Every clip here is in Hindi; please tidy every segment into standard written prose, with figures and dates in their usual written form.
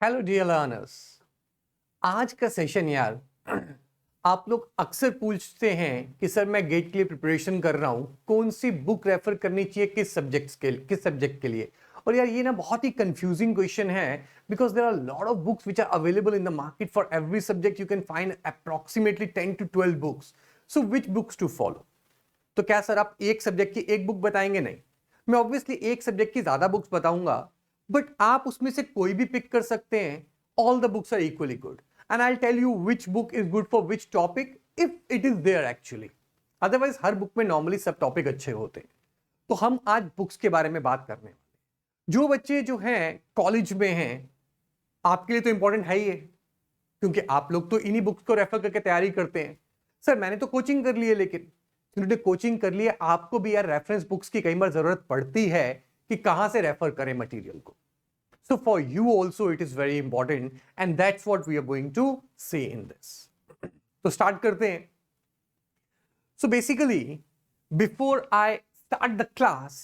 Hello dear learners. आज का सेशन यार आप लोग अक्सर पूछते हैं कि सर मैं गेट के लिए प्रिपरेशन कर रहा हूं, कौन सी बुक रेफर करनी चाहिए किस सब्जेक्ट के लिए। और यार ये ना बहुत ही कंफ्यूजिंग क्वेश्चन है because there are lot of books which are available in the market for every subject. You can find approximately 10 to 12 books. So which books to follow? तो क्या सर आप एक सब्जेक्ट की एक बुक बताएंगे? नहीं, मैं ऑब्वियसली एक सब्जेक्ट की ज्यादा बुक्स बताऊंगा, बट आप उसमें से कोई भी पिक कर सकते हैं। All the books are equally good and I tell you which book is good for which topic if it is there actually. Otherwise हर बुक में नॉर्मली सब टॉपिक अच्छे होते हैं। तो हम आज बुक्स के बारे में बात करने वाले। जो बच्चे जो हैं कॉलेज में हैं, आपके लिए तो इंपॉर्टेंट है ही है, क्योंकि आप लोग तो इन्हीं बुक्स को रेफर करके तैयारी करते हैं। सर मैंने तो कोचिंग कर ली है, लेकिन जिन्होंने कोचिंग कर ली है आपको भी यार रेफरेंस बुक्स की कई बार जरूरत पड़ती है कि कहां से रेफर करें मटेरियल को। So for you also it is very important and that's what we are going to say in this. तो स्टार्ट करते हैं। So basically before I start the class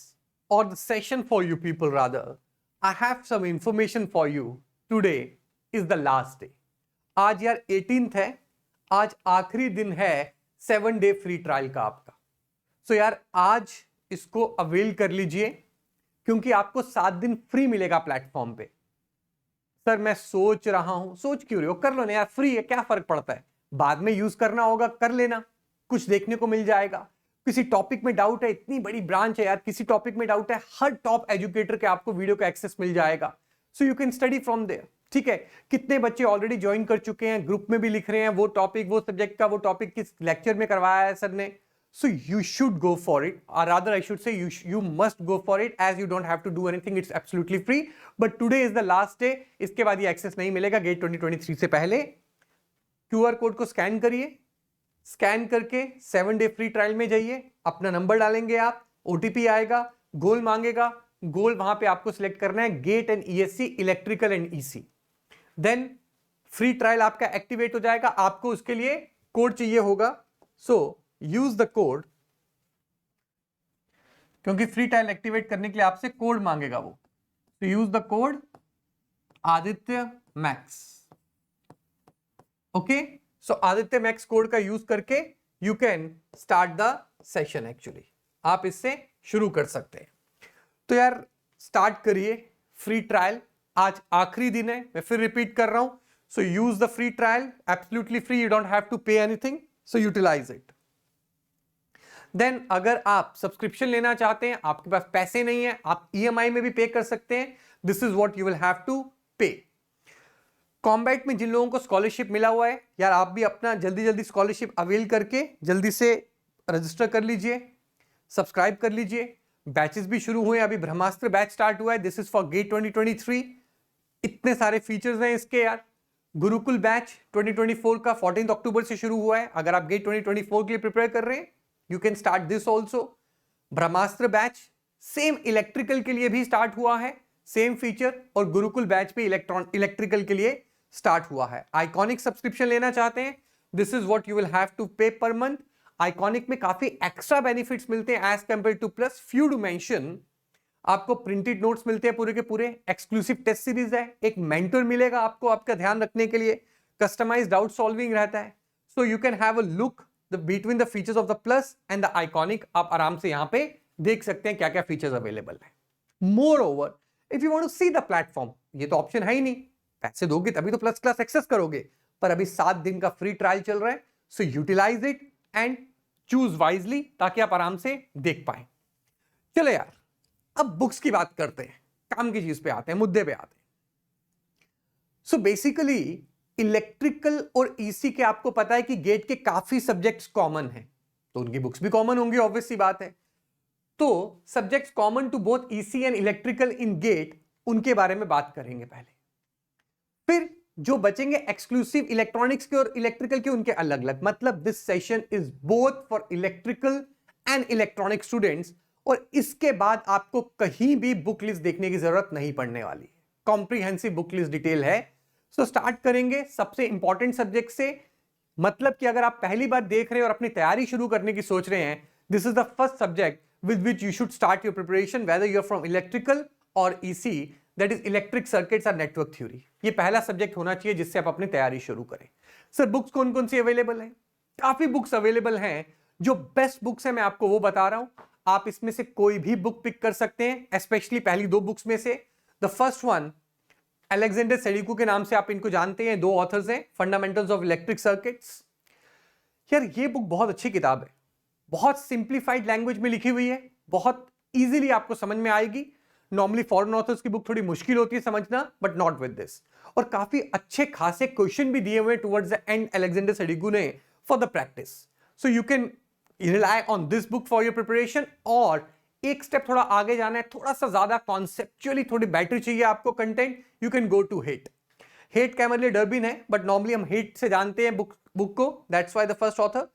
और the session for you people, rather I have some information for you. Today is the last day. आज यार 18th है, आज आखिरी दिन है 7 day फ्री ट्रायल का आपका। सो यार आज इसको अवेल कर लीजिए, क्योंकि आपको 7 दिन फ्री मिलेगा प्लेटफॉर्म पे। सर मैं सोच रहा हूं, सोच क्यों रहे हो, कर लो ना यार, फ्री है, क्या फर्क पड़ता है। बाद में यूज करना होगा कर लेना, कुछ देखने को मिल जाएगा। किसी टॉपिक में डाउट है, इतनी बड़ी ब्रांच है यार, किसी टॉपिक में डाउट है, हर टॉप एजुकेटर के आपको वीडियो का एक्सेस मिल जाएगा। So you can study from there. ठीक है, कितने बच्चे ऑलरेडी ज्वाइन कर चुके हैं, ग्रुप में भी लिख रहे हैं वो टॉपिक, वो सब्जेक्ट का वो टॉपिक किस लेक्चर में करवाया है सर ने। So you should go for it, or rather I should say you must go for it, as you don't have to do anything, it's absolutely free. But today is the last day. इसके बाद ये एक्सेस नहीं मिलेगा गेट 2023 से पहले। QR कोड को स्कैन करिए, स्कैन करके 7 day फ्री ट्रायल में जाइए, अपना नंबर डालेंगे आप, OTP आएगा, गोल मांगेगा, गोल वहां पे आपको सिलेक्ट करना है GATE and ESC, electrical and EC। Then free trial आपका एक्टिवेट हो जाएगा। आपको उसके लिए कोड चाहिए होगा, सो यूज द कोड, क्योंकि फ्री ट्रायल एक्टिवेट करने के लिए आपसे कोड मांगेगा वो। तो use the code Aditya max. Okay, so Aditya max code का यूज करके you can start the session. Actually आप इससे शुरू कर सकते हैं। तो यार स्टार्ट करिए फ्री ट्रायल। आज आखिरी दिन है, मैं फिर रिपीट कर रहा हूं। So use the free trial, absolutely free, you don't have to pay anything, so utilise it. Then अगर आप सब्सक्रिप्शन लेना चाहते हैं, आपके पास पैसे नहीं है, आप EMI में भी पे कर सकते हैं। This is what you will have to pay. Combat में जिन लोगों को स्कॉलरशिप मिला हुआ है यार, आप भी अपना जल्दी जल्दी स्कॉलरशिप अवेल करके जल्दी से रजिस्टर कर लीजिए, सब्सक्राइब कर लीजिए। बैचेस भी शुरू हुए, अभी ब्रह्मास्त्र बैच स्टार्ट हुआ है, दिस इज फॉर गेट 2023। इतने सारे फीचर्स हैं इसके यार। गुरुकुल बैच 2024 का 14 अक्टूबर से शुरू हुआ है। अगर आप गेट 2024 के लिए प्रिपेयर कर रहे हैं, you can start this also। Brahmastra batch same electrical के लिए भी स्टार्ट हुआ है, सेम फीचर, और गुरुकुल बैच भी इलेक्ट्रिकल के लिए स्टार्ट हुआ है। आइकॉनिक सब्सक्रिप्शन लेना चाहते हैं, this is what you will have to pay per month. Iconic में काफी एक्स्ट्रा बेनिफिट्स मिलते हैं as compare to plus. Few to mention, आपको प्रिंटेड नोट्स मिलते हैं पूरे के पूरे, एक्सक्लूसिव टेस्ट सीरीज है, एक मेंटर मिलेगा आपको आपका ध्यान रखने के लिए, कस्टमाइज्ड डाउट सॉल्विंग रहता है। सो you can have a look between the features of the plus and the iconic. आप आराम से यहां पे देख सकते हैं क्या क्या फीचर्स अवेलेबल है। Moreover, if you want to see the platform, ये तो ऑप्शन है ही नहीं, पैसे दोगे तभी तो प्लस क्लास एक्सेस करोगे, पर अभी 7 दिन का फ्री ट्रायल चल रहा है। So utilise it and choose wisely, ताकि आप आराम से देख पाए। चलो यार, अब बुक्स की बात करते हैं, काम की चीज पे आते हैं, मुद्दे पे आते हैं। सो बेसिकली इलेक्ट्रिकल और EC के आपको पता है कि गेट के काफी सब्जेक्ट्स कॉमन हैं, तो उनकी बुक्स भी कॉमन होंगी, ऑब्वियस सी बात है। तो subjects common to both EC and electrical in GATE, उनके बारे में बात करेंगे पहले। फिर जो बचेंगे एक्सक्लूसिव इलेक्ट्रॉनिक्स के और इलेक्ट्रिकल के, उनके अलग अलग। मतलब this session is both for electrical and electronic students. और इसके बाद आपको कहीं भी बुक लिस्ट देखने की जरूरत नहीं पड़ने वाली, कॉम्प्रिहेंसिव बुक लिस्ट डिटेल है। सो स्टार्ट करेंगे सबसे इंपॉर्टेंट सब्जेक्ट से। मतलब कि अगर आप पहली बार देख रहे हैं और अपनी तैयारी शुरू करने की सोच रहे हैं, this is the first subject with which you should start your preparation, whether you are from electrical और EC। That is electric circuits और नेटवर्क थ्योरी। ये पहला सब्जेक्ट होना चाहिए जिससे आप अपनी तैयारी शुरू करें। सर बुक्स कौन कौन सी अवेलेबल है? काफी बुक्स अवेलेबल हैं। जो बेस्ट बुक्स है मैं आपको वो बता रहा हूं, आप इसमें से कोई भी बुक पिक कर सकते हैं, स्पेशली पहली दो बुक्स में से। द फर्स्ट वन, अलेक्जेंडर सेडिकू के नाम से आप इनको जानते हैं, दो ऑथर्स हैं, फंडामेंटल्स ऑफ इलेक्ट्रिक सर्किट्स। यार ये बुक बहुत अच्छी किताब है, बहुत सिंप्लीफाइड लैंग्वेज में लिखी हुई है, बहुत इजीली आपको समझ में आएगी। नॉर्मली फॉरेन ऑथर्स की बुक थोड़ी मुश्किल होती है समझना, बट नॉट विद दिस। और काफी अच्छे खासे क्वेश्चन भी दिए हुए टुवर्ड्स द एंड अलेक्जेंडर सेडिकू ने for the practice. So you can rely on this book for your preparation. और एक स्टेप थोड़ा आगे जाना है, थोड़ा सा ज्यादा कॉन्सेप्चुअली थोड़ी बेटर चाहिए आपको content, you can go to Hayt. Hayt Kemmerly Durbin है, बट नॉर्मली हम हेट से जानते हैं बुक को, that's why the first author.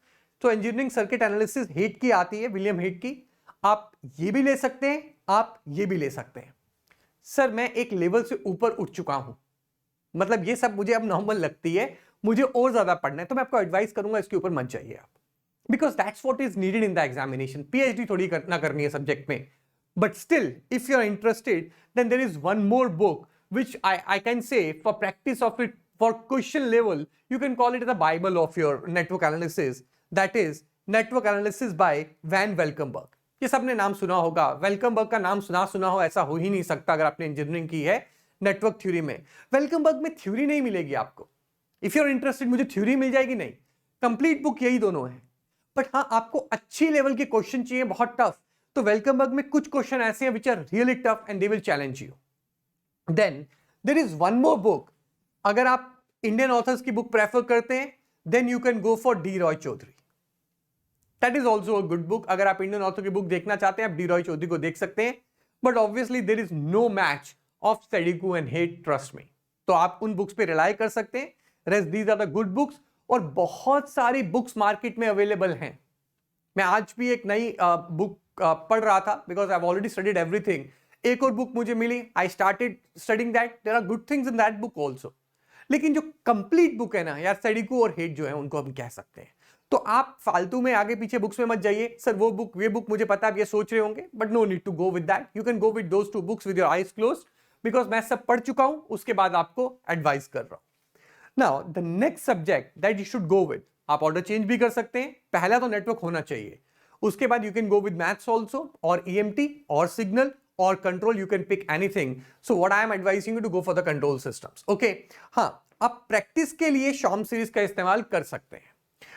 तो इंजीनियरिंग सर्किट एनालिसिस हेट की आती है, विलियम हेट की। आप ये भी ले सकते हैं, आप ये भी ले सकते हैं। सर मैं एक लेवल से ऊपर उठ चुका हूं, मतलब ये सब मुझे अब नॉर्मल लगती है, मुझे और ज्यादा पढ़ना है, तो मैं आपको एडवाइस करूंगा इसके ऊपर मत जाइए आप, because that's what is needed in the examination. PhD थोड़ी करनी है सब्जेक्ट में, but still if you are interested then there is one more book which I can say for practice of it for question level, you can call it the Bible of your network analysis, that is Network Analysis by Van Valkenburg। ये सबने नाम सुना होगा, वेलकमबर्ग का नाम सुना हो ऐसा हो ही नहीं सकता अगर आपने इंजीनियरिंग की है नेटवर्क थ्योरी में। वेलकमबर्ग में थ्योरी नहीं मिलेगी आपको, इफ यू आर इंटरेस्टेड मुझे थ्योरी मिल जाएगी नहीं, कंप्लीट बुक यही दोनों है। बट हाँ आपको अच्छी लेवल के क्वेश्चन चाहिए, बहुत टफ, तो वेलकमबर्ग में कुछ क्वेश्चन ऐसे हैं which are really tough and they will challenge you. Then there is one more book, अगर आप इंडियन ऑथर्स की बुक प्रेफर करते हैं then you can go for D Roy Choudhury, that is also a good book। अगर आप इंडियन ऑथर की बुक देखना चाहते हैं आप डी रॉय चौधरी को देख सकते हैं, but obviously there is no match of Sadiku and Hayt, trust me. तो आप उन बुक्स पे रिलाई कर सकते हैं, rest these are the good books. और बहुत सारी बुक्स मार्केट में अवेलेबल हैं। मैं आज भी एक नई बुक पढ़ रहा था, because I have already studied everything. एक और बुक मुझे मिली, I started studying that, there are good things in that book also. लेकिन जो कंप्लीट बुक है ना यार, सेडिकू और हेट जो है उनको हम कह सकते हैं। तो आप फालतू में आगे पीछे बुक्स में मत जाइए, सर वो बुक ये बुक मुझे पता, आप ये सोच रहे होंगे, but no need to go with that. You can go with those two books with your eyes closed, because मैं सब पढ़ चुका हूं, उसके बाद आपको एडवाइस कर रहा हूं। Now the next subject that you should go with, आप ऑर्डर चेंज भी कर सकते हैं, पहला तो नेटवर्क होना चाहिए, उसके बाद you can go with maths also, और ईएमटी और सिग्नल और control, you can pick anything. So what I am advising you to go for the control systems. Okay, हाँ आप प्रैक्टिस के लिए शॉम सीरीज का इस्तेमाल कर सकते हैं।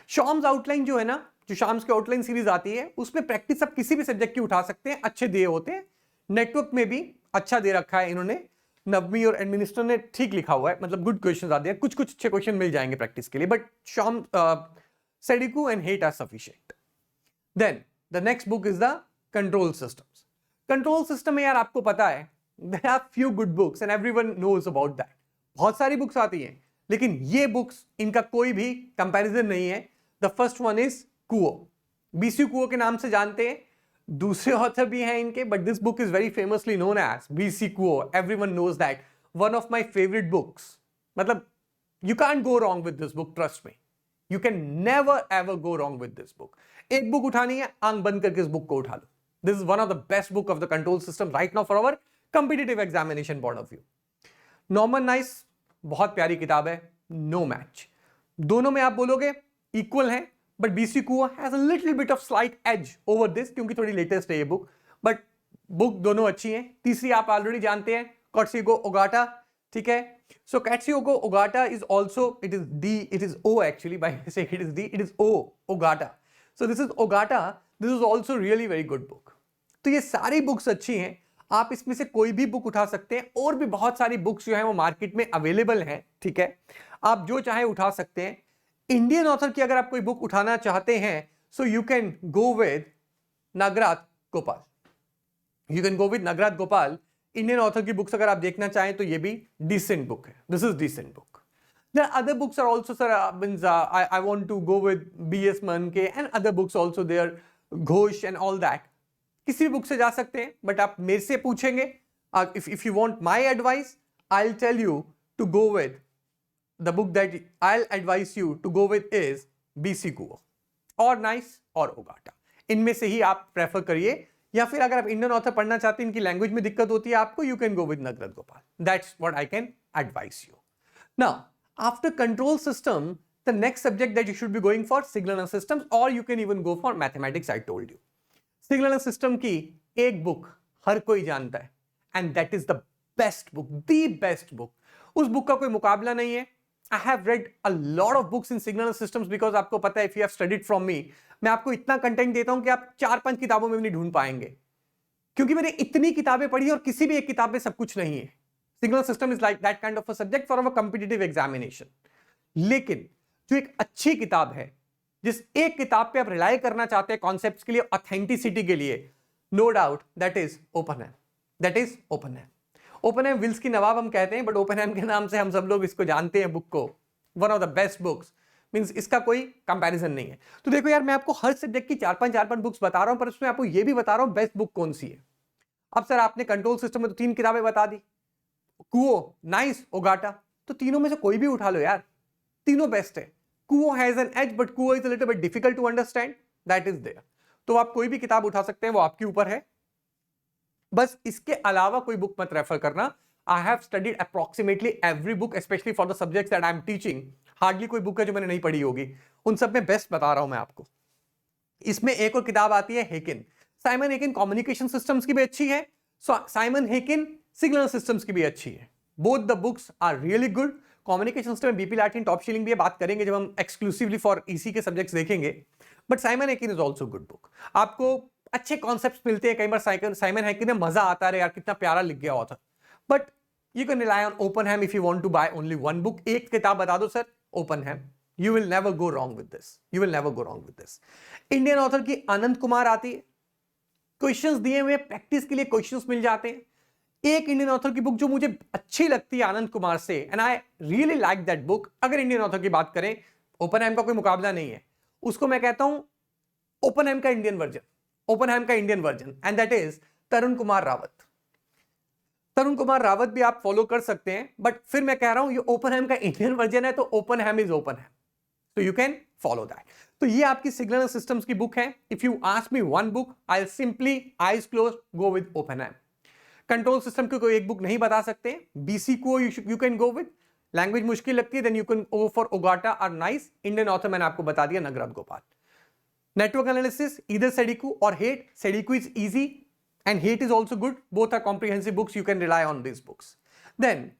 शॉम्स आउटलाइन जो है ना, जो शॉम्स की आउटलाइन सीरीज आती है, उसमें प्रैक्टिस आप किसी भी सब्जेक्ट की उठा सकते हैं, अच्छे दिए होते हैं। नेटवर्क में भी अच्छा दे रखा है इन्होंने, नवमी और एडमिनिस्टर ने ठीक लिखा हुआ है, मतलब गुड क्वेश्चन आते हैं, कुछ कुछ अच्छे क्वेश्चन मिल जाएंगे प्रैक्टिस के लिए, but Schaum Sadiku and Hayt are sufficient. Then the next book is the control systems. Control system में यार आपको पता है there are few good books and everyone knows about that. बहुत सारी बुक्स आती हैं, लेकिन ये बुक्स इनका कोई भी कंपैरिजन नहीं है। The first one is quo, BC quo के नाम से जानते हैं, दूसरे ऑथर भी हैं इनके, but this book is very famously known as BC Kuo, everyone knows that, one of my favourite books. मतलब you can't go wrong with this book, trust me, you can never ever go wrong with this book. एक बुक उठानी है, आंख बंद करके इस बुक को उठा लो। This is one of the best book of the control system right now for our competitive examination point of view. Norman Nice बहुत प्यारी किताब है, no match। दोनों में आप बोलोगे इक्वल है, but BC Kuo has a little bit of slight edge over this, क्योंकि थोड़ी लेटेस्ट है ये बुक, बट बुक दोनों अच्छी हैं। तीसरी आप ऑलरेडी जानते हैं, कात्सुओ ओगाटा, ठीक है। So Katsuhiko Ogata is also, it is D, it is O actually, by mistake it is D, it is O Ogata. So this is Ogata, this is also really very good book. तो ये सारी बुक्स अच्छी हैं, आप इसमें से कोई भी बुक उठा सकते हैं, और भी बहुत सारी बुक्स जो हैं वो मार्केट में अवेलेबल हैं, ठीक है, आप जो चाहे उठा सकते हैं। इंडियन ऑथर की अगर आप कोई बुक उठाना चाहते हैं, so you can go with Nagrath Gopal, you can go with Nagrath Gopal. Indian author की बुक्स अगर आप देखना चाहें तो ये भी डिसेंट बुक है, this is decent book. There are other books are also, sir, I want to go with B.S. Manke and other books also there, Ghosh and all that. किसी भी बुक से जा सकते हैं, बट आप मेरे से पूछेंगे, if you want my advice, I'll tell you to go with the book that I'll advise you to go with is B.C. Kuo और Nice और Ogata। इनमें से ही आप प्रेफर करिए, या फिर अगर आप इंडियन ऑथर पढ़ना चाहते हैं, इनकी लैंग्वेज में दिक्कत होती है आपको, you can go with Nagrath Gopal. That's what I can advice you. Now after control system, the next subject that you should be going for signal and systems, or you can even go for mathematics. I told you signal and system की एक बुक हर कोई जानता है, and that is the best book, the best book. उस बुक का कोई मुकाबला नहीं है। I have read a lot of books in signal and systems because आपको पता है, if you have studied from me, मैं आपको इतना कंटेंट देता हूं कि आप 4-5 किताबों में भी नहीं ढूंढ पाएंगे, क्योंकि मैंने इतनी किताबें पढ़ी और किसी भी एक किताब में सब कुछ नहीं है। Signal system is like that kind of a subject for our competitive examination. लेकिन जो एक अच्छी किताब है, जिस एक किताब पे आप रिलाई करना चाहते हैं कॉन्सेप्ट्स के लिए, ऑथेंटिसिटी के लिए, no doubt that is Oppenheim. That is Oppenheim. Oppenheim Willsky Nawab हम कहते हैं, बट ओपनहैम के नाम से हम सब लोग इसको जानते हैं बुक को। One of the best books, means इसका कोई कंपैरिजन नहीं है। तो देखो यार, मैं आपको हर सब्जेक्ट की 4-5 बुक्स बता रहा हूं, पर उसमें आपको ये भी बता रहा हूं बेस्ट बुक कौन सी है। अब सर आपने कंट्रोल सिस्टम में तो 3 किताबें बता दी, कुओ, नाइस, ओगाटा, तो तीनों में से कोई भी उठा लो यार, तीनों बेस्ट है। Kuo has an edge, but Kuo is a little bit difficult to understand, that is there. तो आप कोई भी किताब उठा सकते हैं, वो आपके ऊपर है। बस इसके अलावा कोई बुक मत रेफर करना। I have studied approximately every book, specially for the subjects that I am teaching. Hardly कोई बुक है जो मैंने नहीं पढ़ी होगी, उन सब में बेस्ट बता रहा हूं मैं आपको। इसमें एक और किताब आती है हेकिन, साइमन हेकिन, कम्युनिकेशन सिस्टम्स की भी अच्छी है, साइमन हेकिन सिग्नल सिस्टम्स की भी अच्छी है। Both the books are really good. Communication system में बीपी लाटिन, टॉप शीलिंग भी बात करेंगे जब हम एक्सक्लूसिवली फॉर ईसी के सब्जेक्ट्स देखेंगे, but Simon Haykin is also good book. आपको अच्छे कॉन्सेप्ट्स मिलते हैं। कई बार साइमन हेकिन में मजा आता है यार, कितना प्यारा लिख गया author. But you can rely on Oppenheim if you want to buy only one book. एक किताब बता दो sir, Oppenheim, you will never go wrong with this, you will never go wrong with this. Indian author की आनंद कुमार आती है, क्वेश्चंस दिए हुए, प्रैक्टिस के लिए क्वेश्चंस मिल जाते हैं। एक इंडियन ऑथर की बुक जो मुझे अच्छी लगती है आनंद कुमार से, and I really like that book, अगर इंडियन ऑथर की बात करें, ओपनहैम का कोई मुकाबला नहीं है, उसको मैं कहता हूं ओपनहैम का इंडियन वर्जन, ओपनहैम का Indian version, and that is Tarun Kumar Rawat. Tarun Kumar Rawat भी आप फॉलो कर सकते हैं, बट फिर मैं कह रहा हूं ये ओपनहैम का इंडियन वर्जन है, तो Oppenheim is Oppenheim, so you can follow that. तो ये आपकी सिग्नल सिस्टम्स की बुक है। If you ask me one book, I simply eyes close go with Oppenheim. Control system की कोई एक बुक नहीं बता सकते। बीसी को you can go with, language मुश्किल लगती है, then you can go for Ogata और नाइस। इंडियन ऑथर मैंने आपको बता दिया, Nagrath Gopal. Network analysis, either Sadiku और Hayt. Sadiku is easy and Hayt is also good, both are comprehensive books, you can rely on this books. Then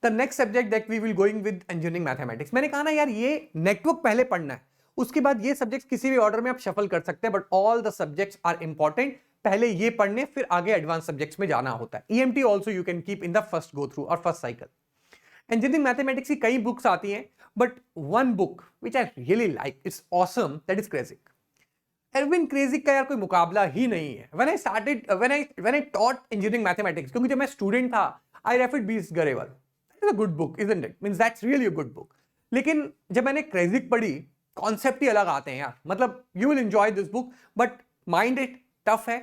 the next subject that we will going with engineering mathematics. मैंने कहा ना यार, ये नेटवर्क पहले पढ़ना है, उसके बाद ये सब्जेक्ट्स किसी भी ऑर्डर में आप शफल कर सकते हैं, but all the subjects are important. पहले ये पढ़ने, फिर आगे एडवांस सब्जेक्ट्स में जाना होता है। EMT also you can keep in the first go through और फर्स्ट साइकिल। इंजीनियरिंग मैथमेटिक्स की कई बुक्स आती हैं, but one book which I really like, it's awesome, that is Kreyszig. Erwin Kreyszig का यार कोई मुकाबला ही नहीं है। When I taught engineering mathematics, क्योंकि जब मैं स्टूडेंट था, I referred BS Grewal, a good book, isn't it? Means that's really a good book. लेकिन जब मैंने क्रेजिक पढ़ी, कॉन्सेप्ट ही अलग आते हैं यार। मतलब you will enjoy this book, but mind it tough है।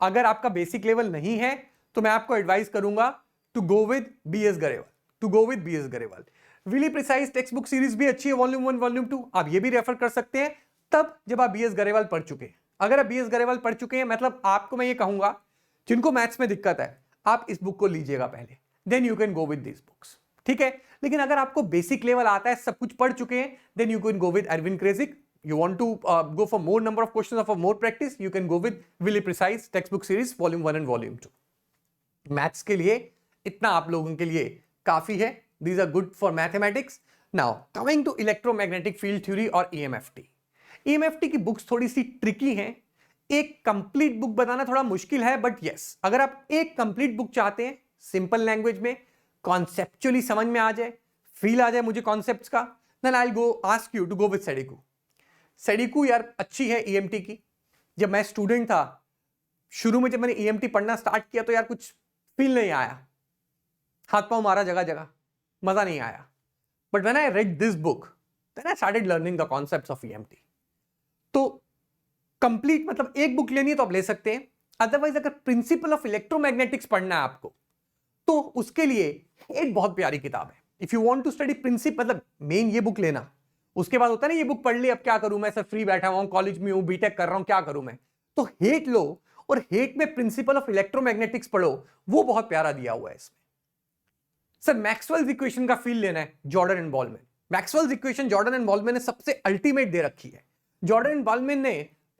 अगर आपका बेसिक लेवल नहीं है, तो मैं आपको एडवाइस करूंगा to go with BS Grewal, to go with BS Grewal. Really precise text book series भी अच्छी है, वॉल्यूम 1, वॉल्यूम 2, आप ये भी रेफर कर सकते हैं, तब जब आप बीएस गरेवाल पढ़ चुके हैं। अगर आप बीएस गरेवाल पढ़ चुके हैं, मतलब आपको मैं ये कहूंगा, जिनको मैथ्स में दिक्कत है, आप इस बुक को लीजिएगा पहले, then you can go with this books, ठीक है। लेकिन अगर आपको बेसिक लेवल आता है, सब कुछ पढ़ चुके हैं, then you can go with Erwin Kreyszig. You want to go for more number of questions or for more practice, you can go with Willy Precise textbook series volume 1 and volume 2. Maths के लिए इतना आप लोगों के लिए काफी है। These are good for mathematics. Now coming to electromagnetic field theory और EMFT. EMFT की बुक्स थोड़ी सी ट्रिकी हैं। एक कंप्लीट बुक बताना थोड़ा मुश्किल है, बट यस, अगर आप एक कंप्लीट बुक चाहते हैं, सिंपल लैंग्वेज में, कॉन्सेप्चुअली समझ में आ जाए, फील आ जाए मुझे कॉन्सेप्ट्स का, then I'll go ask you to go with सेडिकू। सेडिकू यार अच्छी है ईएमटी की। जब मैं स्टूडेंट था, शुरू में जब मैंने ईएमटी पढ़ना स्टार्ट किया, तो यार कुछ फील नहीं आया, हाथ पांव मारा जगह जगह, मजा नहीं आया। But when I read this book, then I started learning the concepts of EMT. तो कंप्लीट मतलब एक बुक लेनी है तो आप ले सकते हैं, अदरवाइज अगर प्रिंसिपल ऑफ इलेक्ट्रोमैग्नेटिक्स पढ़ना है आपको, तो उसके लिए एक बहुत प्यारी किताब है। If you want to study principle, मतलब मेन ये बुक लेना, उसके बाद होता है ना ये बुक पढ़ ली, अब क्या करूं मैं, सर फ्री बैठा हुआ हूं, कॉलेज में हूं, बीटेक कर रहा हूं, क्या करूं मैं, तो हेट लो और हेट में प्रिंसिपल ऑफ इलेक्ट्रोमैग्नेटिक्स पढ़ो, वो बहुत प्यारा दिया हुआ है इसमें। सर मैक्सवेल्स इक्वेशन का फील लेना है, Jordan and ballman. Maxwell's equation Jordan and ballman ने सबसे अल्टीमेट दे रखी है। जॉर्डन एंड बॉलमैन ने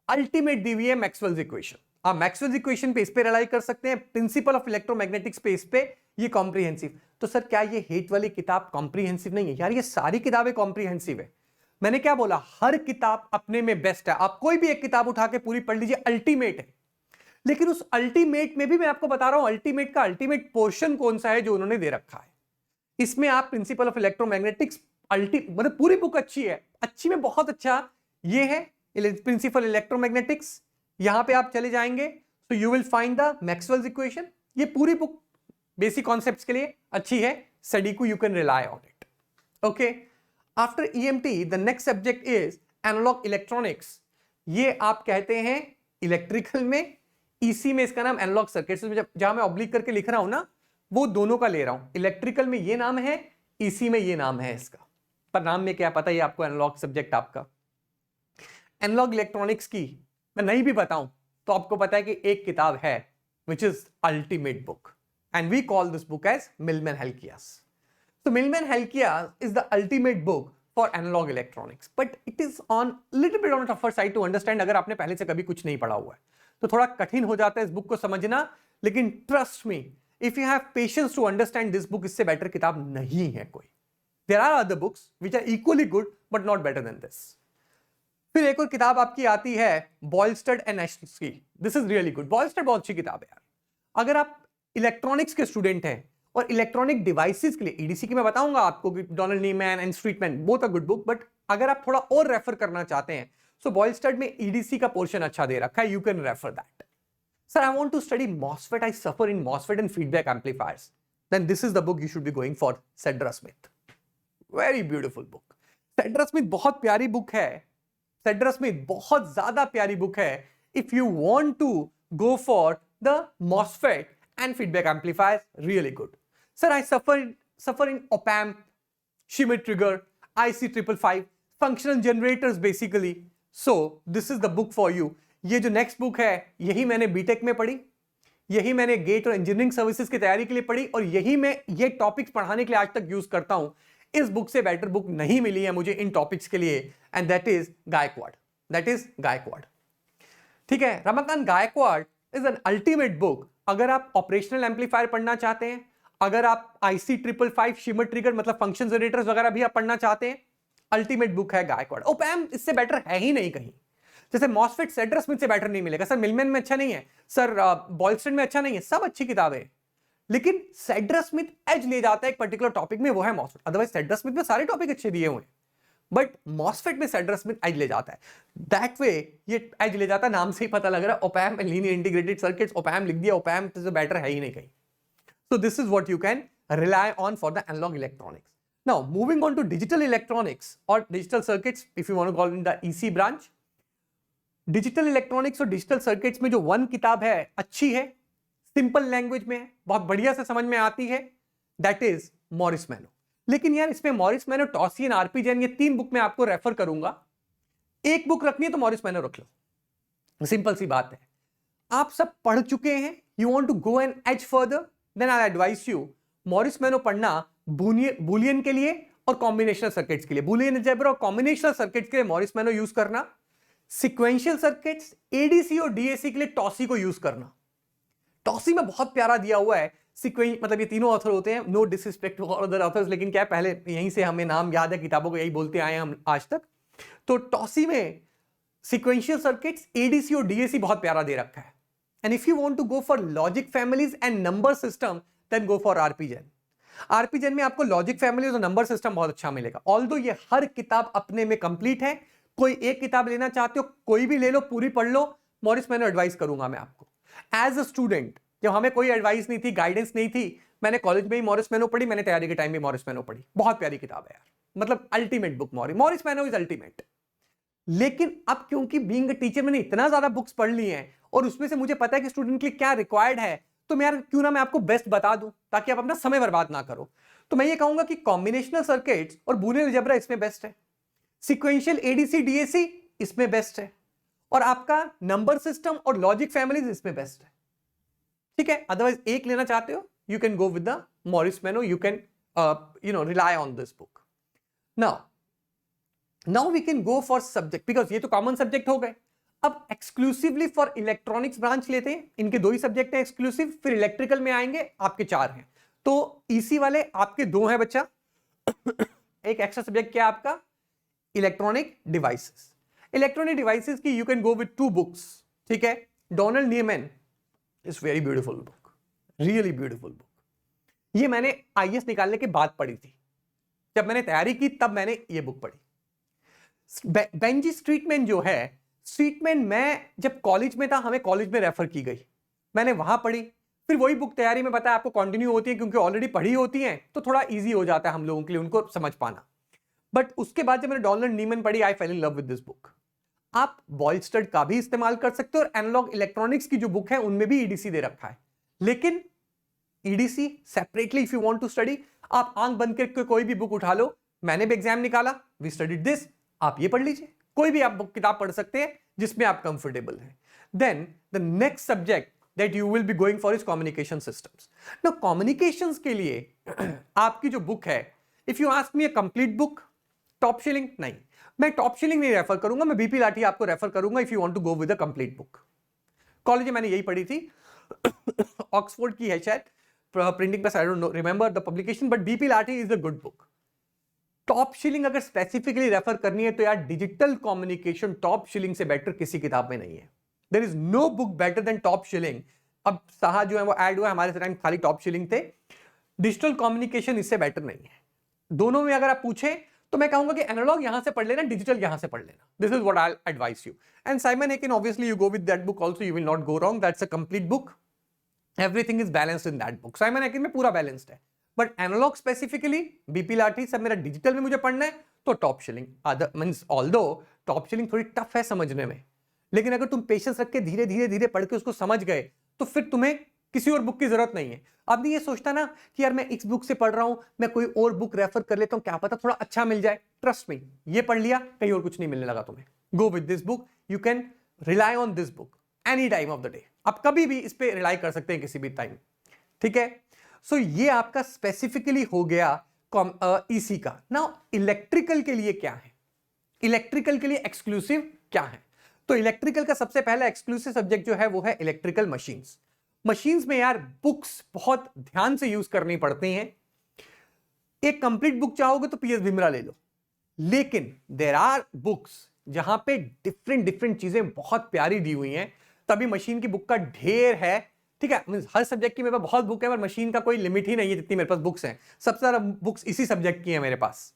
अल्टीमेट दी हुई है मैक्सवेल्स इक्वेशन। आप मैक्सवेल्स इक्वेशन पे इस पे रिलाई कर सकते हैं, प्रिंसिपल ऑफ इलेक्ट्रोमैग्नेटिक्स पे इस पे, ये कॉम्प्रिहेंसिव। तो सर क्या ये हेट वाली किताब कॉम्प्रिहेंसिव नहीं है? यार ये सारी किताबें कॉम्प्रिहेंसिव है। मैंने क्या बोला, हर किताब अपने में बेस्ट है। आप कोई भी एक किताब उठा के पूरी पढ़ लीजिए, अल्टीमेट है। लेकिन उस अल्टीमेट में भी मैं आपको बता रहा हूं अल्टीमेट का अल्टीमेट पोर्शन कौन सा है जो उन्होंने दे रखा है। इसमें आप प्रिंसिपल ऑफ इलेक्ट्रोमैग्नेटिक्स मतलब पूरी बुक अच्छी है, अच्छी में बहुत अच्छा ये है प्रिंसिपल इलेक्ट्रोमैग्नेटिक्स। यहां पे आप चले जाएंगे तो you will find the Maxwell's equation. ये पूरी बुक बेसिक कॉन्सेप्ट्स के लिए अच्छी है, स्टडी को you can rely on it. Okay, after EMT the next subject is analog electronics. ये आप कहते हैं इलेक्ट्रिकल में, ईसी में इसका नाम एनालॉग सर्किट्स। जहां मैं ऑब्लिक करके लिख रहा हूं ना, वो दोनों का ले रहा हूं। इलेक्ट्रिकल में ये नाम है, ईसी में ये नाम है इसका, पर नाम में क्या पता है आपको, एनालॉग सब्जेक्ट आपका। एनालॉग इलेक्ट्रॉनिक्स की मैं नहीं भी बताऊं तो आपको पता है कि एक किताब है which is ultimate book, and we call this book as Millman Halkias. So Millman Helkias is the ultimate book for analog electronics, but it is on little bit on a tougher side to understand अगर आपने पहले से कभी कुछ नहीं पढ़ा हुआ है तो थोड़ा कठिन हो जाता है इस बुक को समझना। लेकिन trust me, if you have patience to understand this book, इससे बेटर किताब नहीं है कोई। There are other books which are equally good but not better than this. फिर एक और किताब आपकी आती है बॉयलस्टड एंड एशेस की। This is really good. Boylestad बहुत अच्छी किताब है यार। अगर आप इलेक्ट्रॉनिक्स के स्टूडेंट हैं और इलेक्ट्रॉनिक डिवाइसेस के लिए, ईडीसी की मैं बताऊंगा आपको कि Donald Neamen and Streetman both a good book, but अगर आप थोड़ा और रेफर करना चाहते हैं सो बॉयलस्टड में ईडीसी का पोर्शन अच्छा दे रखा है, you can refer that. Sir I want to study MOSFET, I suffer in MOSFET and feedback amplifiers, then this is the book you should be going for. Sedra Smith, very beautiful book. Sedra Smith बहुत प्यारी बुक है। सेड्रा स्मिथ बहुत ज्यादा प्यारी बुक है if you want to go for the MOSFET and feedback amplifiers, really good. Sir, I suffer in op-amp, Schmitt trigger, IC555, functional generators basically. So this is the book for you. ये जो next book है, यही मैंने बीटेक में पढ़ी, यही मैंने गेट और इंजीनियरिंग सर्विसेज की तैयारी के लिए पढ़ी, और यही मैं ये टॉपिक्स पढ़ाने के लिए आज तक यूज करता हूं। इस बुक से बेटर बुक नहीं मिली है मुझे इन टॉपिक्स के लिए, and that is Gayakwad. That is Gayakwad, ठीक है। Ramakant Gayakwad is an ultimate book अगर आप ऑपरेशनल एम्पलीफायर पढ़ना चाहते हैं, अगर आप IC555 शिमिट ट्रिगर मतलब फंक्शन जनरेटर्स वगैरह भी आप पढ़ना चाहते हैं, अल्टीमेट बुक है गायकवाड़। ओपैम्प इससे बेटर है ही नहीं कहीं। जैसे मॉसफेट सेड्रा स्मिथ से बेटर नहीं मिलेगा। सर मिलमैन में अच्छा नहीं है, सर बॉयलस्टड में अच्छा नहीं है, सब अच्छी किताबें हैं, लेकिन सेड्रा स्मिथ एज ले जाता है एक पर्टिकुलर टॉपिक में, वो है मॉसफेट। अदरवाइज सेड्रा स्मिथ में सारे टॉपिक अच्छे दिए हुए हैं, बट मॉसफेट में सेड्रा स्मिथ एज ले जाता है। दैट वे ये एज ले जाता है, नाम से ही पता लग रहा है। Op-amp and linear integrated circuits, op-amp लिख दिया, ओपैम्प से बेटर है ही नहीं कहीं। So this is what you can rely on for the analog electronics. Now moving on to digital electronics or digital circuits, if you want to call it in the EC branch. Digital electronics और डिजिटल सर्किट्स में जो वन किताब है अच्छी है, सिंपल लैंग्वेज में है, बहुत बढ़िया से समझ में आती है, दैट इज मॉरिस मैनो। लेकिन यार इसमें मॉरिस मैनो, टॉसियन, आरपी जैन, ये तीन बुक मैं आपको रेफर करूंगा। एक बुक रखनी है तो मॉरिस मैनो रख लो, सिंपल सी बात है। आप सब पढ़ चुके हैं, you want to go an edge further, then I advice you Morris Mano पढ़ना बुलियन के लिए और कॉम्बिनेशनल सर्किट्स के लिए। बुलियन अलजेब्रा और कॉम्बिनेशनल सर्किट्स के लिए मॉरिस मैनो यूज करना, सीक्वेंशियल सर्किट्स, एडीसी और डीएसी के लिए टॉसी को यूज करना। टॉसी में बहुत प्यारा दिया हुआ है सीक्वेंस, मतलब ये तीनों ऑथर होते हैं, no disrespect to other authors, लेकिन क्या है पहले यहीं से हमें नाम याद है, किताबों को यही बोलते आए हम आज तक। तो टॉसी में सीक्वेंशियल सर्किट्स, एडीसी और डीएसी बहुत प्यारा दे रखा है। And if you want to go for logic families and number system, then go for RP Jain. RP Jain में आपको लॉजिक फैमिलीज और नंबर सिस्टम बहुत अच्छा मिलेगा। ऑल्दो ये हर किताब अपने में कंप्लीट है, कोई एक किताब लेना चाहते हो कोई भी ले लो, पूरी पढ़ लो, मॉरिस मैनो एडवाइस करूंगा मैं आपको। एज अ स्टूडेंट जब हमें कोई एडवाइस नहीं थी, गाइडेंस नहीं थी, मैंने कॉलेज में ही मॉरिस मैनो पढ़ी, मैंने तैयारी के टाइम भी मॉरिस मैनो पढ़ी। बहुत प्यारी किताब है यार, मतलब ultimate book Morris Mano is ultimate. लेकिन अब क्योंकि बीइंग अ टीचर मैंने इतना ज्यादा बुक्स पढ़ ली हैं और उसमें से मुझे पता है कि स्टूडेंट के लिए क्या रिक्वायर्ड है, तो मैं यार क्यों ना मैं आपको बेस्ट बता दूं ताकि आप अपना समय बर्बाद ना करो। तो मैं ये कहूंगा कि कॉम्बिनेशनल सर्किट्स और बूलियन अलजेब्रा इसमें बेस्ट है, सीक्वेंशियल एडीसी डीएसी इसमें बेस्ट है, और आपका नंबर सिस्टम और लॉजिक फैमिलीज इसमें बेस्ट है, ठीक है। अदरवाइज एक लेना चाहते हो, you can go with the Morris Mano, you can rely on this book. Now we can go for subject, because ये तो कॉमन सब्जेक्ट हो गए। अब एक्सक्लूसिवली फॉर इलेक्ट्रॉनिक्स ब्रांच लेते हैं, इनके 2 ही सब्जेक्ट हैं एक्सक्लूसिव, फिर इलेक्ट्रिकल में आएंगे आपके 4 हैं, तो ईसी वाले आपके 2 हैं बच्चा। एक एक्स्ट्रा सब्जेक्ट क्या है आपका, इलेक्ट्रॉनिक डिवाइसेस। इलेक्ट्रॉनिक डिवाइसेस की you can go with 2 books, ठीक है। Donald Neamen is very beautiful book, really beautiful book. ये मैंने आईएएस निकालने के बाद पढ़ी थी, जब मैंने तैयारी की तब मैंने ये बुक पढ़ी। बेंजी स्ट्रीटमैन जो है, स्ट्रीटमैन मैं जब कॉलेज में था, हमें कॉलेज में रेफर की गई, मैंने वहां पढ़ी, फिर वही बुक तैयारी में पता है आपको कंटिन्यू होती है, क्योंकि ऑलरेडी पढ़ी होती है तो थोड़ा इजी हो जाता है हम लोगों के लिए उनको समझ पाना। बट उसके बाद जब मैंने डोनाल्ड नीमैन पढ़ी, I fell in love with this book. आप बॉयलस्टड का भी इस्तेमाल कर सकते हो, और एनालॉग इलेक्ट्रॉनिक्स की जो बुक है उनमें भी ईडीसी दे रखा है, लेकिन EDC separately if you want to study, आप आंख बंद करके कोई भी बुक उठा लो, मैंने भी एग्जाम निकाला, वी स्टडीड दिस, आप ये पढ़ लीजिए, कोई भी आप बुक किताब पढ़ सकते हैं जिसमें आप कंफर्टेबल हैं। Then the next subject that you will be going for is communication systems. ना कम्युनिकेशंस के लिए आपकी जो बुक है, if you ask me a complete book, Taub Schilling नहीं, मैं टॉप शिलिंग नहीं रेफर करूंगा, मैं बीपी लाठी आपको रेफर करूंगा if you want to go with a complete book. College में मैंने यही पढ़ी थी, ऑक्सफोर्ड की है शायद, printing press, I don't remember the publication, but BP Lathi is a good book. Taub Schilling अगर स्पेसिफिकली रेफर करनी है तो यार डिजिटल कम्युनिकेशन टॉप शिलिंग से बेटर किसी किताब में नहीं है। There is no book better than Taub Schilling. अब साहा जो है वो ऐड हुआ, हमारे टाइम खाली टॉप शिलिंग थे, डिजिटल कम्युनिकेशन इससे बेटर नहीं है। दोनों में अगर आप पूछें तो मैं कहूंगा कि एनालॉग यहां से पढ़ लेना, डिजिटल यहां से पढ़ लेना, this is what I advice you. And Simon Haykin obviously you go with that book also, you will not go wrong, that's a complete book, everything is balanced in that book. Simon Haykin में पूरा बैलेंस्ड है, बट एनालॉग स्पेसिफिकली बीपी लाठी सब मेरा डिजिटल में मुझे पढ़ना है तो top shilling. Other means although top shilling थोड़ी टफ है समझने में, लेकिन अगर तुम पेशेंस रख के धीरे धीरे धीरे पढ़ के उसको समझ गए तो फिर तुम्हें किसी और बुक की जरूरत नहीं है। अब नहीं ये सोचता ना कि यार मैं इस बुक से पढ़ रहा हूं, मैं कोई और बुक रेफर कर लेता हूं, क्या पता थोड़ा अच्छा मिल जाए। ट्रस्ट मी, ये पढ़ लिया कहीं और कुछ नहीं मिलने लगा तुम्हें, गो with this book, you can rely on this book any time of the day, आप कभी भी इस पे रिलाई कर सकते हैं किसी भी टाइम, ठीक है। सो ये आपका स्पेसिफिकली हो गया ईसी का। नाउ इलेक्ट्रिकल के लिए क्या है, इलेक्ट्रिकल के लिए एक्सक्लूसिव क्या है, तो इलेक्ट्रिकल का सबसे पहला एक्सक्लूसिव सब्जेक्ट जो है वो है इलेक्ट्रिकल मशीन्स। मशीन्स में यार बुक्स बहुत ध्यान से यूज करनी पड़ती हैं। एक कंप्लीट बुक चाहोगे तो पीएस भीमरा ले लो, लेकिन देयर आर बुक्स जहां पे डिफरेंट डिफरेंट चीजें बहुत प्यारी दी हुई हैं, तभी मशीन की बुक का ढेर है, ठीक है। हर सब्जेक्ट की मेरे पास बहुत बुक है, पर मशीन का कोई लिमिट ही नहीं है जितनी मेरे पास बुक्स हैं, सबसे ज्यादा बुक्स इसी सब्जेक्ट की है मेरे पास।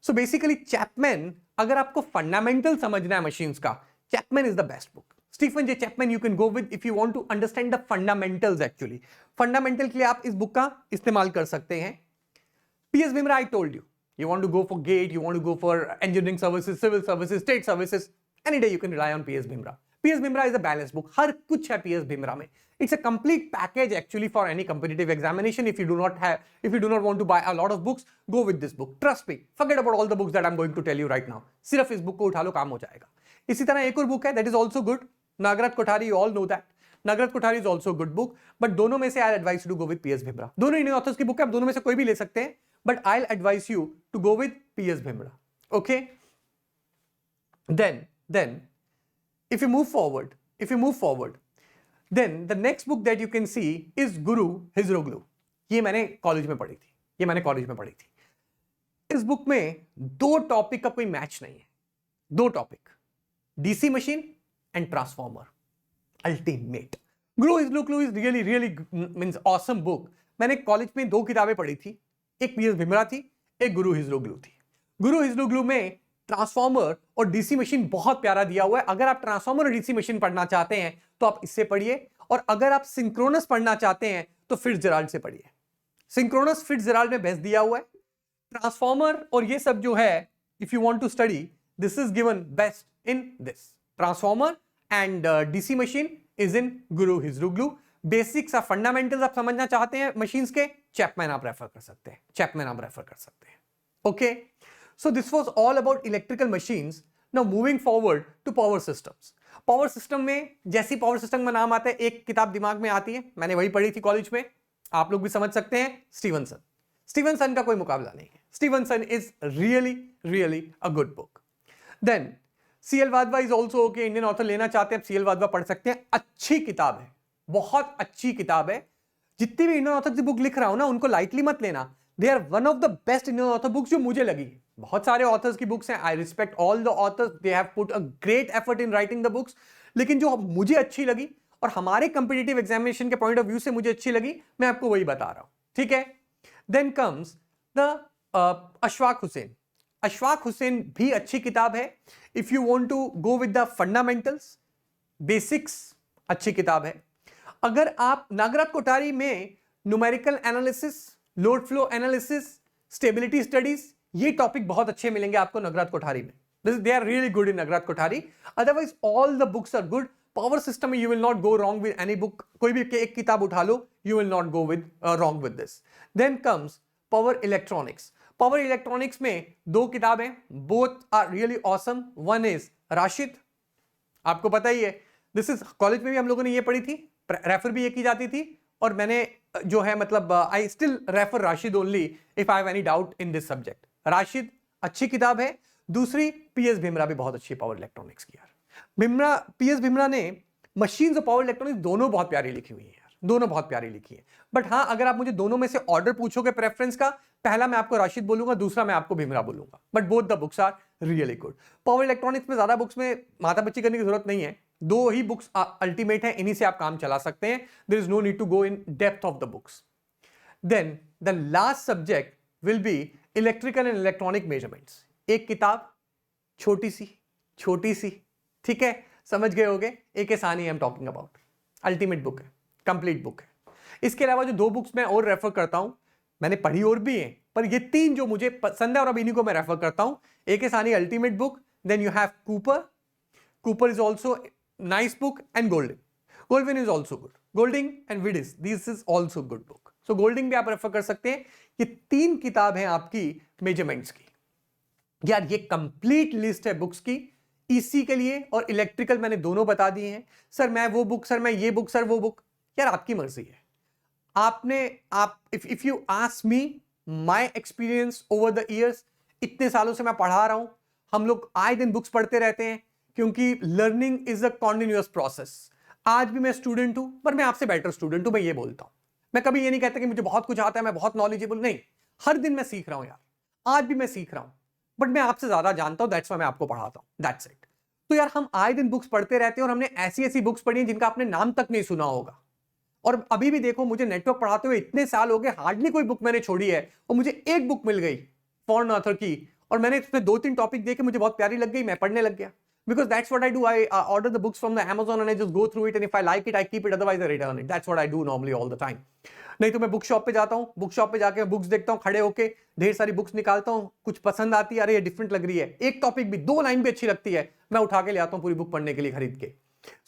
सो बेसिकली चैपमैन, अगर आपको फंडामेंटल समझना है मशीन्स का, Chapman is the best book. Stephen J Chapman you can go with if you want to understand the fundamentals. Actually fundamental के लिए आप इस बुक का इस्तेमाल कर सकते हैं। PS Bimbhra, I told you want to go for GATE, you want to go for engineering services, civil services, state services, any day you can rely on PS Bhimra. PS Bhimra is a balanced book. हर कुछ है PS Bhimra में. It's a complete package actually for any competitive examination. If you do not want to buy a lot of books, go with this book. Trust me. Forget about all the books that I'm going to tell you right now. सिर्फ इस बुक को उठा लो, काम हो जाएगा. इसी तरह एक और बुक है that is also good. Nagaraj Kothari, you all know that. Nagaraj Kothari is also a good book. But दोनों में से I advise you to go with PS Bhimra. दोनों इंडियन ऑथर्स की बुक है, आप दोनों में से कोई भी ले सकते हैं. But I'll advise you to go with PS Bhimra. Okay? Then, if you move forward, then the next book that you can see is Guru Hizroglu. ये मैंने कॉलेज में पढ़ी थी। इस बुक में 2 टॉपिक का कोई मैच नहीं है। 2 topic, DC machine and transformer, ultimate. Guru Hiziroglu is really means awesome book. मैंने कॉलेज में 2 किताबें पढ़ी थी, एक पीएस भीमरा थी, एक गुरु हिजरोग्लू थी। गुरु हिजरोग्लू में ट्रांसफॉर्मर और डीसी मशीन बहुत प्यारा दिया हुआ है। अगर आप ट्रांसफॉर्मर और डीसी मशीन पढ़ना चाहते हैं तो आप इससे पढ़िए, और अगर आप सिंक्रोनस पढ़ना चाहते हैं तो फिट्जजेराल्ड से पढ़िए। सिंक्रोनस फिट्जजेराल्ड में बेस्ट दिया हुआ है। ट्रांसफॉर्मर और ये सब जो है, if you want to study, this is given best in this. Transformer and DC machine is in Guru Hiziroglu. Basics of fundamentals आप समझना चाहते हैं मशीन्स के, चैपमैन आप रेफर कर सकते हैं। Okay, so this was all about electrical machines. Now moving forward to power systems. Power system में जैसी पावर सिस्टम का नाम आता है एक किताब दिमाग में आती है, मैंने वही पढ़ी थी कॉलेज में, आप लोग भी समझ सकते हैं, स्टीवनसन। स्टीवनसन का कोई मुकाबला नहीं है। Stevenson is really really a good book. Then CL Wadhwa is also okay, Indian author लेना चाहते हैं सीएल वाधवा पढ़ सकते हैं, अच्छी किताब है, बहुत अच्छी किताब है। जितनी भी इंडियन ऑथर की बुक लिख रहा हूं ना उनको लाइटली मत लेना, they are one of the best Indian author books जो मुझे लगी। बहुत सारे ऑथर्स की बुक्स हैं, I respect all the authors, they have put a great effort in writing the books, लेकिन जो मुझे अच्छी लगी और हमारे कंपिटिटिव एग्जामिनेशन के पॉइंट ऑफ व्यू से मुझे अच्छी लगी, मैं आपको वही बता रहा हूं, ठीक है। Then comes the Ashfaq Hussain. Ashfaq Hussain भी अच्छी किताब है, if you want to go with the fundamentals basics, अच्छी किताब है। अगर आप नागराज कोठारी में numerical analysis, load flow analysis, stability studies, ये टॉपिक बहुत अच्छे मिलेंगे आपको नागराज कोठारी में, they are really good in Nagrath Kothari. Otherwise all the books are good. Power system में you will not go wrong with any book, कोई भी एक किताब उठा लो, you will not go with wrong with this. Then comes power electronics. Power electronics में दो किताबें, both are really awesome. One is Rashid, आपको पता ही है, दिस इज कॉलेज में भी हम लोगों ने ये पढ़ी थी, रेफर भी ये की जाती थी, और मैंने जो है मतलब I still refer Rashid only if I have any doubt in this subject. Rashid अच्छी किताब है। दूसरी पीएस भिमरा भी बहुत अच्छी पावर इलेक्ट्रॉनिक्स की यार। भिमरा, पीएस भिमरा ने मशीन्स और पावर इलेक्ट्रॉनिक्स दोनों बहुत प्यारी लिखी हुई है यार, दोनों बहुत प्यारी लिखी है। बट हाँ, अगर आप मुझे दोनों में से ऑर्डर पूछोगे प्रेफरेंस का, पहला मैं आपको राशिद बोलूंगा, दूसरा मैं आपको भिमरा बोलूंगा, but both the books are really good. Power electronics में ज्यादा बुक्स में माथापच्ची करने की जरूरत नहीं है, दो ही बुक्स अल्टीमेट है, इन्हीं से आप काम चला सकते हैं। There is no need to go in depth of the books. Then the last subject will be electrical and electronic measurements. एक किताब छोटी सी, ठीक है, समझ गए होगे, एक सानी I am talking about, ultimate book है, कंप्लीट बुक है। इसके अलावा जो दो बुक्स मैं और रेफर करता हूं, मैंने पढ़ी और भी हैं, पर ये तीन जो मुझे पसंद है और अब इन्हीं को मैं रेफर करता हूं। एक सानी ultimate book, then you have Cooper is also nice book, and Goldwin is also good. Golding and Widdis, this is also good book. So Golding भी आप रेफर कर सकते हैं। ये तीन किताब है आपकी मेजरमेंट्स की। यार ये कंप्लीट लिस्ट है बुक्स की, ईसी के लिए और इलेक्ट्रिकल मैंने दोनों बता दिए हैं। सर मैं वो बुक, सर मैं ये बुक, सर वो बुक, यार आपकी मर्जी है। If you ask me my experience over the years, इतने सालों से मैं पढ़ा रहा हूं, हम लोग आए दिन बुक्स पढ़ते रहते हैं, क्योंकि learning is a continuous process. आज भी मैं स्टूडेंट हूं, पर मैं आपसे बेटर स्टूडेंट हूं, मैं ये बोलता हूं। मैं कभी ये नहीं कहता कि मुझे बहुत कुछ आता है, मैं बहुत नॉलेजेबल, नहीं, हर दिन मैं सीख रहा हूं यार, आज भी मैं सीख रहा हूं, बट मैं आपसे ज्यादा जानता हूं, दैट्स व्हाई मैं आपको पढ़ाता हूं, दैट्स इट। तो यार हम आए दिन बुक्स पढ़ते रहते हैं, और हमने ऐसी ऐसी बुक्स पढ़ी हैं जिनका आपने नाम तक नहीं सुना होगा। और अभी भी देखो, मुझे नेटवर्क पढ़ाते हुए इतने साल हो गए, हार्डली कोई बुक मैंने छोड़ी है, और मुझे एक बुक मिल गई फॉरेन ऑथर की, और मैंने उसमें 2-3 टॉपिक देखे, मुझे बहुत प्यारी लग गई, मैं पढ़ने लग गया। Because that's what I do. I order the books from the Amazon and I just go through it, and if I like it, I keep it. Otherwise, I return it. That's what I do normally all the time. नहीं तो मैं बुक शॉप पे जाता हूँ, बुक शॉप पे जाके बुक्स देखता हूँ, खड़े होके ढेर सारी बुक्स निकालता हूँ, कुछ पसंद आती है, अरे ये डिफरेंट लग रही है, एक टॉपिक भी 2 लाइन भी अच्छी लगती है, मैं उठा के ले आता हूँ पूरी बुक पढ़ने के लिए खरीद के।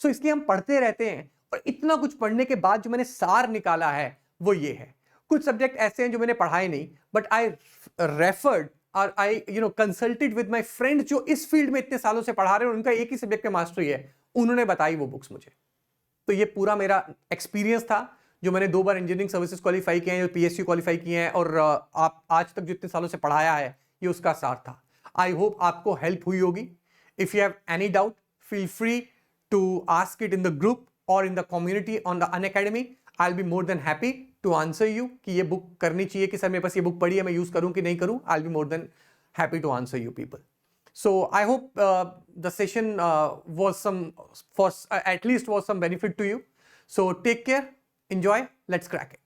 सो इसलिए हम पढ़ते रहते हैं, और इतना कुछ पढ़ने के बाद जो मैंने सार निकाला है वो ये है। कुछ सब्जेक्ट ऐसे हैं जो मैंने पढ़ाए नहीं, बट आई रेफर्ड और I consulted with my friends जो इस फील्ड में इतने सालों से पढ़ा रहे हैं, उनका एक ही सब्जेक्ट में मास्टरी है, उन्होंने बताई वो बुक्स मुझे। तो ये पूरा मेरा एक्सपीरियंस था, जो मैंने 2 बार इंजीनियरिंग सर्विसेज क्वालिफाई किए हैं, पीएसयू क्वालिफाई किए हैं, और आप आज तक जो इतने सालों से पढ़ाया है, ये उसका सार था। आई होप आपको हेल्प हुई होगी। If you have any doubt, feel free to ask it in the group और in the community on the Unacademy. I will be more than happy to answer you कि ये बुक करनी चाहिए, कि सर मेरे पास ये बुक पढ़ी है, मैं यूज करूं कि नहीं करूं। I will be more than happy to answer you people. So I hope the session was at least was some benefit to you. So take care, enjoy, let's crack it.